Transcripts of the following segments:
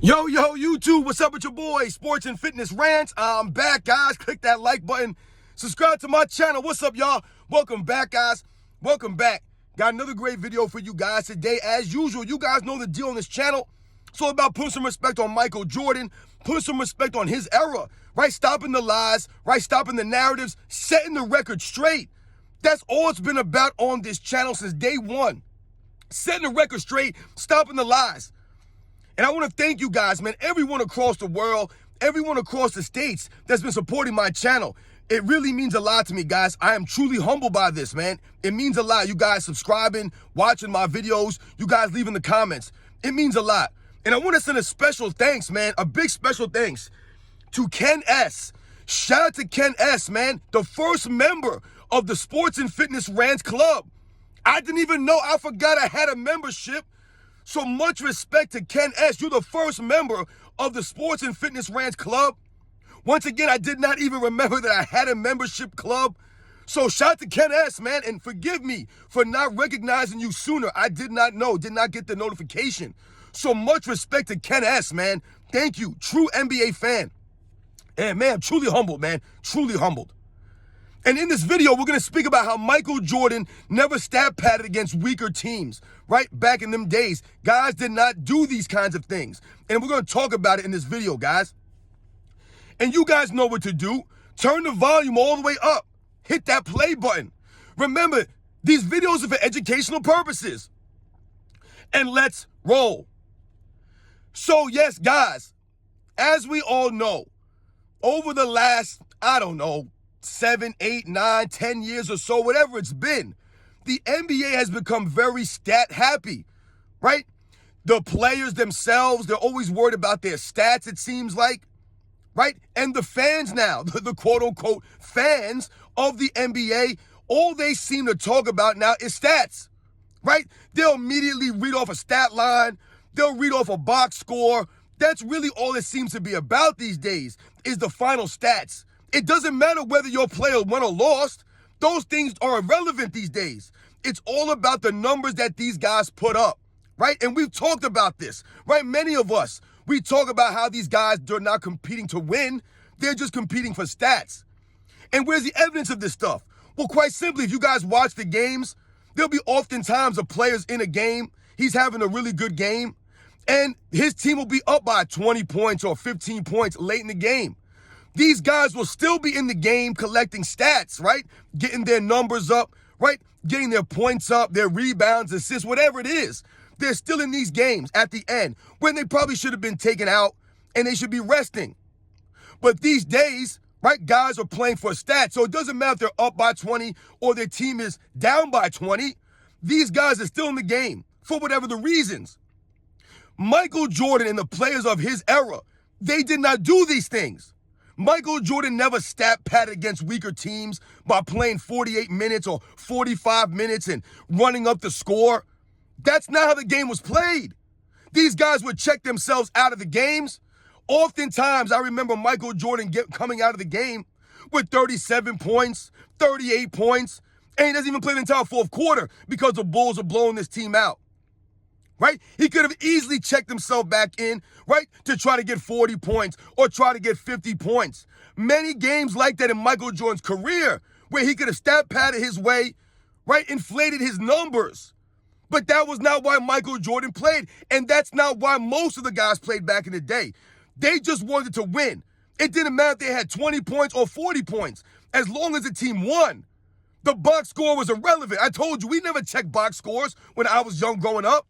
Yo, YouTube, what's up with your boy, Sports and Fitness Rants? I'm back, guys. Click that like button. Subscribe to my channel. What's up, y'all? Welcome back, guys. Welcome back. Got another great video for you guys today. As usual, you guys know the deal on this channel. It's all about putting some respect on Michael Jordan, putting some respect on his era, right? Stopping the lies, right? Stopping the narratives, setting the record straight. That's all it's been about on this channel since day one. Setting the record straight, stopping the lies. And I want to thank you guys, man, everyone across the world, everyone across the states that's been supporting my channel. It really means a lot to me, guys. I am truly humbled by this, man. It means a lot. You guys subscribing, watching my videos, you guys leaving the comments. It means a lot. And I want to send a special thanks, man, a big special thanks to Ken S. Shout out to Ken S, man, the first member of the Sports and Fitness Rants Club. I didn't even know. I forgot I had a membership. So much respect to Ken S. You're the first member of the Sports and Fitness Rants Club. Once again, I did not even remember that I had a membership club. So shout out to Ken S, man, and forgive me for not recognizing you sooner. I did not know, did not get the notification. So much respect to Ken S, man. Thank you. True NBA fan. And man, I'm truly humbled, man. Truly humbled. And in this video, we're going to speak about how Michael Jordan never stat padded against weaker teams, right? Back in them days, guys did not do these kinds of things. And we're going to talk about it in this video, guys. And you guys know what to do. Turn the volume all the way up. Hit that play button. Remember, these videos are for educational purposes. And let's roll. So yes, guys, as we all know, over the last, 7, 8, 9, 10 years or so, whatever it's been, the NBA has become very stat happy, right? The players themselves, they're always worried about their stats, it seems like, right? And the fans now, the quote unquote fans of the NBA, all they seem to talk about now is stats, right? They'll immediately read off a stat line. They'll read off a box score. That's really all it seems to be about these days is the final stats. It doesn't matter whether your player won or lost. Those things are irrelevant these days. It's all about the numbers that these guys put up, right? And we've talked about this, right? Many of us, we talk about how these guys are not competing to win. They're just competing for stats. And where's the evidence of this stuff? Well, quite simply, if you guys watch the games, there'll be oftentimes a player's in a game. He's having a really good game. And his team will be up by 20 points or 15 points late in the game. These guys will still be in the game collecting stats, right? Getting their numbers up, right? Getting their points up, their rebounds, assists, whatever it is. They're still in these games at the end when they probably should have been taken out and they should be resting. But these days, right, guys are playing for stats. So it doesn't matter if they're up by 20 or their team is down by 20. These guys are still in the game for whatever the reasons. Michael Jordan and the players of his era, they did not do these things. Michael Jordan never stat padded against weaker teams by playing 48 minutes or 45 minutes and running up the score. That's not how the game was played. These guys would check themselves out of the games. Oftentimes, I remember Michael Jordan coming out of the game with 37 points, 38 points, and he doesn't even play the entire fourth quarter because the Bulls are blowing this team out. Right? He could have easily checked himself back in, right, to try to get 40 points or try to get 50 points. Many games like that in Michael Jordan's career where he could have stat padded his way, right, inflated his numbers. But that was not why Michael Jordan played, and that's not why most of the guys played back in the day. They just wanted to win. It didn't matter if they had 20 points or 40 points, as long as the team won. The box score was irrelevant. I told you, we never checked box scores when I was young growing up.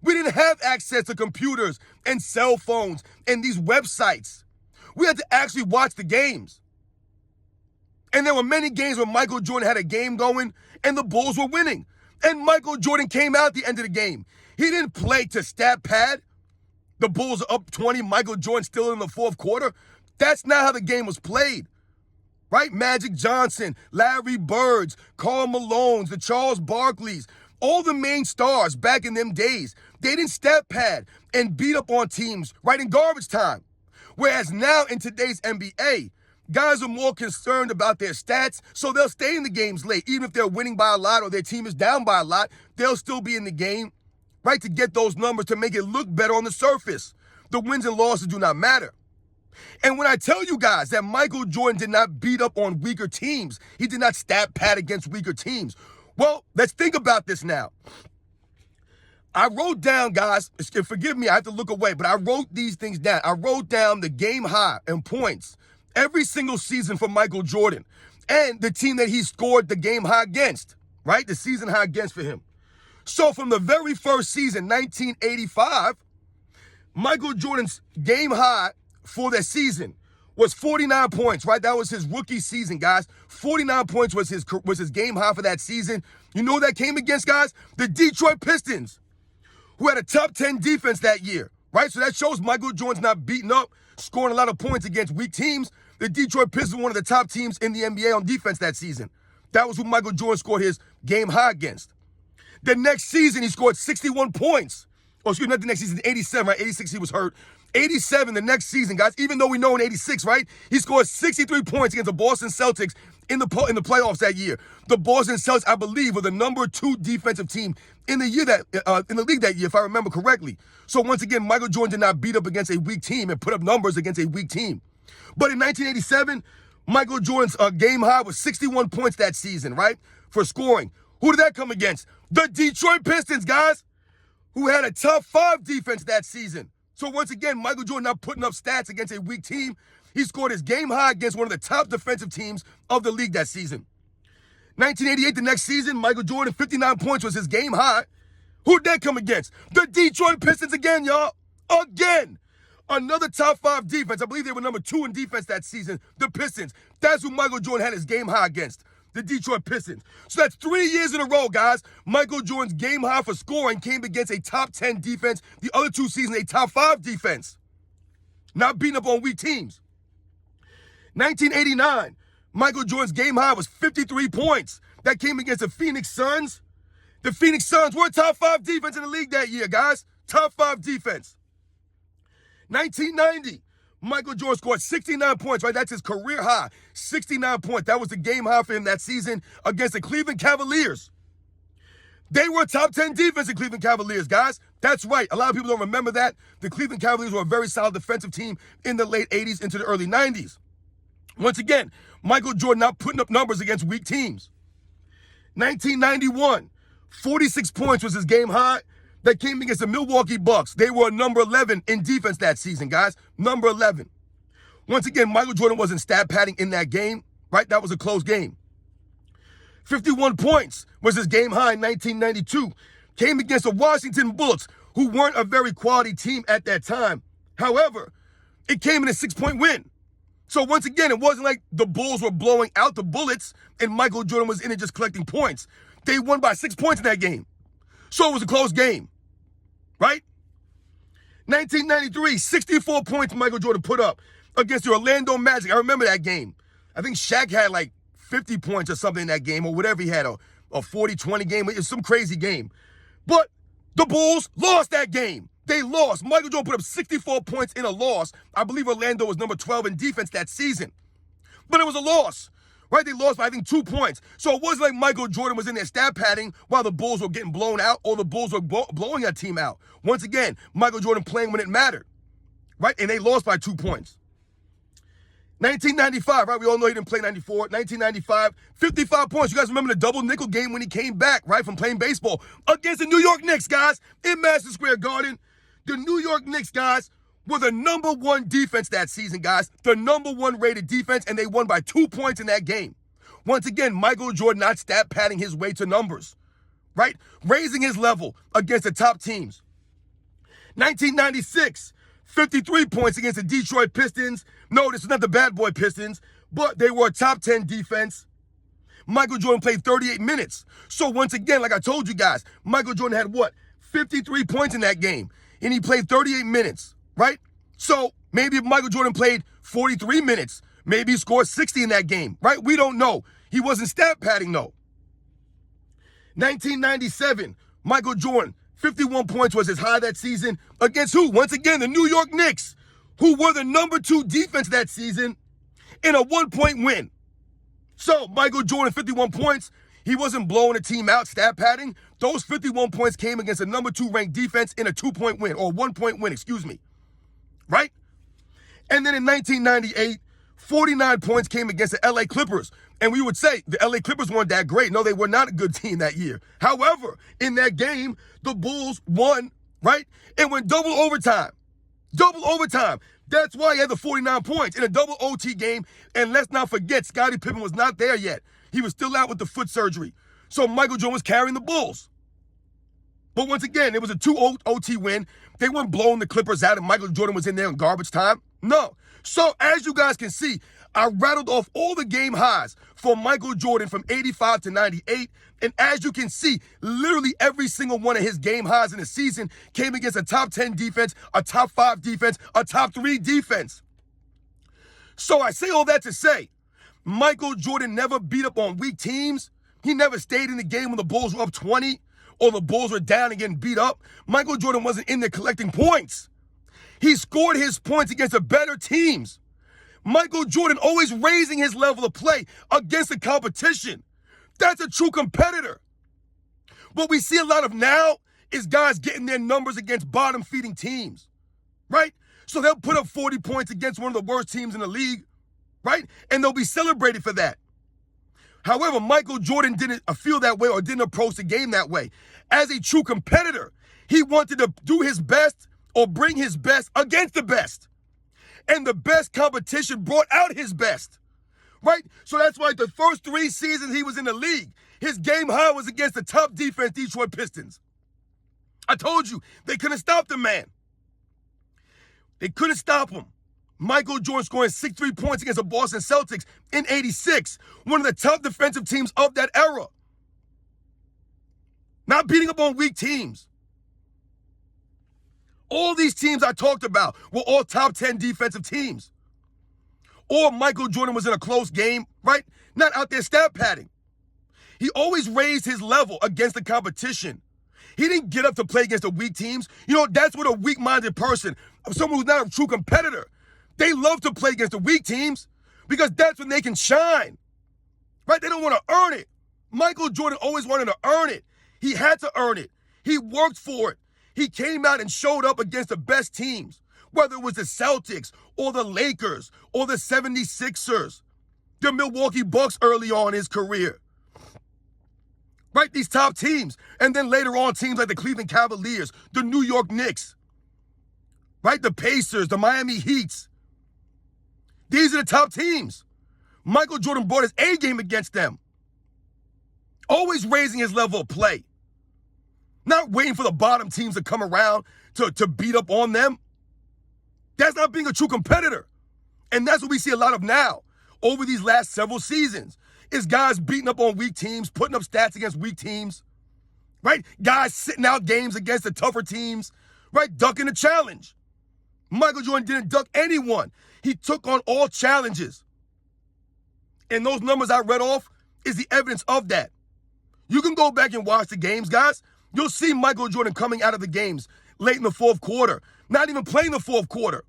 We didn't have access to computers and cell phones and these websites. We had to actually watch the games. And there were many games where Michael Jordan had a game going and the Bulls were winning. And Michael Jordan came out at the end of the game. He didn't play to stat pad. The Bulls are up 20, Michael Jordan still in the fourth quarter. That's not how the game was played. Right? Magic Johnson, Larry Birds, Karl Malones, the Charles Barkleys, all the main stars back in them days, they didn't stat pad and beat up on teams right in garbage time. Whereas now in today's NBA, guys are more concerned about their stats, so they'll stay in the games late. Even if they're winning by a lot or their team is down by a lot, they'll still be in the game, right, to get those numbers to make it look better on the surface. the wins and losses do not matter. And when I tell you guys that Michael Jordan did not beat up on weaker teams, he did not stat pad against weaker teams. Well, let's think about this now. I wrote down, guys, forgive me, I have to look away, but I wrote these things down. I wrote down the game high and points every single season for Michael Jordan and the team that he scored the game high against, right? The season high against for him. So from the very first season, 1985, Michael Jordan's game high for that season was 49 points, right? That was his rookie season, guys. 49 points was his game high for that season. You know who that came against, guys? The Detroit Pistons, who had a top 10 defense that year, right? So that shows Michael Jordan's not beating up, scoring a lot of points against weak teams. The Detroit Pistons were one of the top teams in the NBA on defense that season. That was who Michael Jordan scored his game high against. The next season, he scored 61 points. Oh, excuse me, not the next season, 87, right? 86, he was hurt. 87, the next season, guys, even though we know in 86, right? He scored 63 points against the Boston Celtics in the playoffs that year. The Boston Celtics, I believe, were the number 2 defensive team in the year in the league that year, if I remember correctly. So once again, Michael Jordan did not beat up against a weak team and put up numbers against a weak team. But in 1987, Michael Jordan's game high was 61 points that season, right? For scoring. Who did that come against? The Detroit Pistons, guys, who had a top 5 defense that season. So once again, Michael Jordan not putting up stats against a weak team. He scored his game high against one of the top defensive teams of the league that season. 1988, the next season, Michael Jordan, 59 points was his game high. Who'd that come against? The Detroit Pistons again, y'all. Again. Another top 5 defense. I believe they were number 2 in defense that season. The Pistons. That's who Michael Jordan had his game high against. The Detroit Pistons. So that's 3 years in a row, guys. Michael Jordan's game high for scoring came against a top 10 defense. The other 2 seasons, a top 5 defense. Not beating up on weak teams. 1989, Michael Jordan's game high was 53 points. That came against the Phoenix Suns. The Phoenix Suns were a top 5 defense in the league that year, guys. Top 5 defense. 1990, Michael Jordan scored 69 points, right? That's his career high, 69 points. That was the game high for him that season against the Cleveland Cavaliers. They were a top 10 defense in Cleveland Cavaliers, guys. That's right. A lot of people don't remember that. The Cleveland Cavaliers were a very solid defensive team in the late 80s into the early 90s. Once again, Michael Jordan not putting up numbers against weak teams. 1991, 46 points was his game high. That came against the Milwaukee Bucks. They were number 11 in defense that season, guys. Number 11. Once again, Michael Jordan wasn't stat padding in that game, right? That was a close game. 51 points was his game high in 1992. Came against the Washington Bullets, who weren't a very quality team at that time. However, it came in a 6-point win. So once again, it wasn't like the Bulls were blowing out the Bullets and Michael Jordan was in it just collecting points. They won by 6 points in that game. So it was a close game. Right? 1993, 64 points Michael Jordan put up against the Orlando Magic. I remember that game. I think Shaq had like 50 points or something in that game, or whatever he had, a 40-20 game. It was some crazy game. But the Bulls lost that game. They lost. Michael Jordan put up 64 points in a loss. I believe Orlando was number 12 in defense that season. But it was a loss. Right? They lost by, I think, 2 points. So it wasn't like Michael Jordan was in there stat padding while the Bulls were getting blown out or the Bulls were blowing that team out. Once again, Michael Jordan playing when it mattered. Right? And they lost by 2 points. 1995, right? We all know he didn't play 94. 1995, 55 points. You guys remember the double nickel game when he came back, right, from playing baseball against the New York Knicks, guys, in Madison Square Garden. The New York Knicks, guys, were the number 1 defense that season, guys. The number 1 rated defense, and they won by 2 points in that game. Once again, Michael Jordan not stat padding his way to numbers, right? Raising his level against the top teams. 1996, 53 points against the Detroit Pistons. No, this is not the bad boy Pistons, but they were a top 10 defense. Michael Jordan played 38 minutes. So once again, like I told you guys, Michael Jordan had what? 53 points in that game, and he played 38 minutes. Right? So maybe if Michael Jordan played 43 minutes, maybe he scored 60 in that game, right? We don't know. He wasn't stat padding, though. 1997, Michael Jordan, 51 points was his high that season against who? Once again, the New York Knicks, who were the number 2 defense that season in a 1-point win. So Michael Jordan, 51 points. He wasn't blowing a team out, stat padding. Those 51 points came against a number 2 ranked defense in a 2-point win, or 1-point win, excuse me. right? And then in 1998, 49 points came against the LA Clippers. And we would say the LA Clippers weren't that great. No, they were not a good team that year. However, in that game, the Bulls won, right? It went double overtime. Double overtime. That's why he had the 49 points in a double OT game. And let's not forget, Scottie Pippen was not there yet. He was still out with the foot surgery. So Michael Jordan was carrying the Bulls. But once again, it was a 2 OT win. They weren't blowing the Clippers out and Michael Jordan was in there in garbage time. No. So as you guys can see, I rattled off all the game highs for Michael Jordan from 85 to 98. And as you can see, literally every single one of his game highs in the season came against a top 10 defense, a top 5 defense, a top 3 defense. So I say all that to say, Michael Jordan never beat up on weak teams. He never stayed in the game when the Bulls were up 20 or the Bulls were down and getting beat up. Michael Jordan wasn't in there collecting points. He scored his points against the better teams. Michael Jordan always raising his level of play against the competition. That's a true competitor. What we see a lot of now is guys getting their numbers against bottom-feeding teams, right? So they'll put up 40 points against one of the worst teams in the league, right? And they'll be celebrated for that. However, Michael Jordan didn't feel that way or didn't approach the game that way. As a true competitor, he wanted to do his best or bring his best against the best. And the best competition brought out his best, right? So that's why the first 3 seasons he was in the league, his game high was against the top defense, Detroit Pistons. I told you, they couldn't stop the man. They couldn't stop him. Michael Jordan scoring 63 points against the Boston Celtics in '86, one of the top defensive teams of that era. Not beating up on weak teams. All these teams I talked about were all top 10 defensive teams. Or Michael Jordan was in a close game, right? Not out there stat padding. He always raised his level against the competition. He didn't get up to play against the weak teams. You know, that's what a weak-minded person, someone who's not a true competitor, they love to play against the weak teams because that's when they can shine, right? They don't want to earn it. Michael Jordan always wanted to earn it. He had to earn it. He worked for it. He came out and showed up against the best teams, whether it was the Celtics or the Lakers or the 76ers, the Milwaukee Bucks early on in his career. Right? These top teams. And then later on, teams like the Cleveland Cavaliers, the New York Knicks, right? The Pacers, the Miami Heats. These are the top teams. Michael Jordan brought his A game against them. Always raising his level of play. Not waiting for the bottom teams to come around to beat up on them. That's not being a true competitor. And that's what we see a lot of now over these last several seasons. Is guys beating up on weak teams, putting up stats against weak teams, right? Guys sitting out games against the tougher teams, right? Ducking the challenge. Michael Jordan didn't duck anyone. He took on all challenges. And those numbers I read off is the evidence of that. You can go back and watch the games, guys. You'll see Michael Jordan coming out of the games late in the fourth quarter, not even playing the fourth quarter,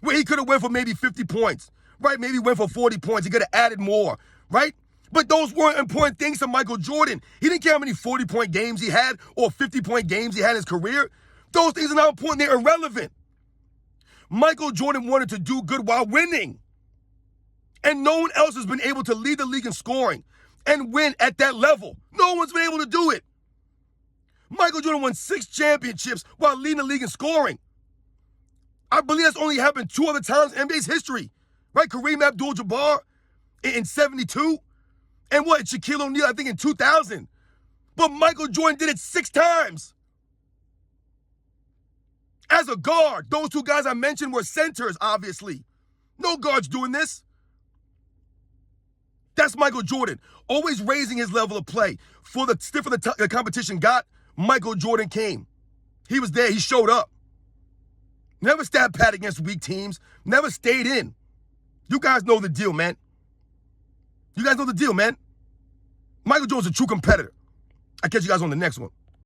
where he could have went for maybe 50 points, right? Maybe went for 40 points. He could have added more, right? But those weren't important things to Michael Jordan. He didn't care how many 40-point games he had or 50-point games he had in his career. Those things are not important. They're irrelevant. Michael Jordan wanted to do good while winning. And no one else has been able to lead the league in scoring and win at that level. No one's been able to do it. Michael Jordan won 6 championships while leading the league in scoring. I believe that's only happened 2 other times in NBA's history, right? Kareem Abdul-Jabbar in 72. And what, Shaquille O'Neal, I think in 2000. But Michael Jordan did it 6 times. As a guard, those 2 guys I mentioned were centers, obviously. No guards doing this. That's Michael Jordan, always raising his level of play. For the stiffer the competition got, Michael Jordan came. He was there, he showed up. Never stat pad against weak teams, never stayed in. You guys know the deal, man. You guys know the deal, man. Michael Jordan's a true competitor. I'll catch you guys on the next one.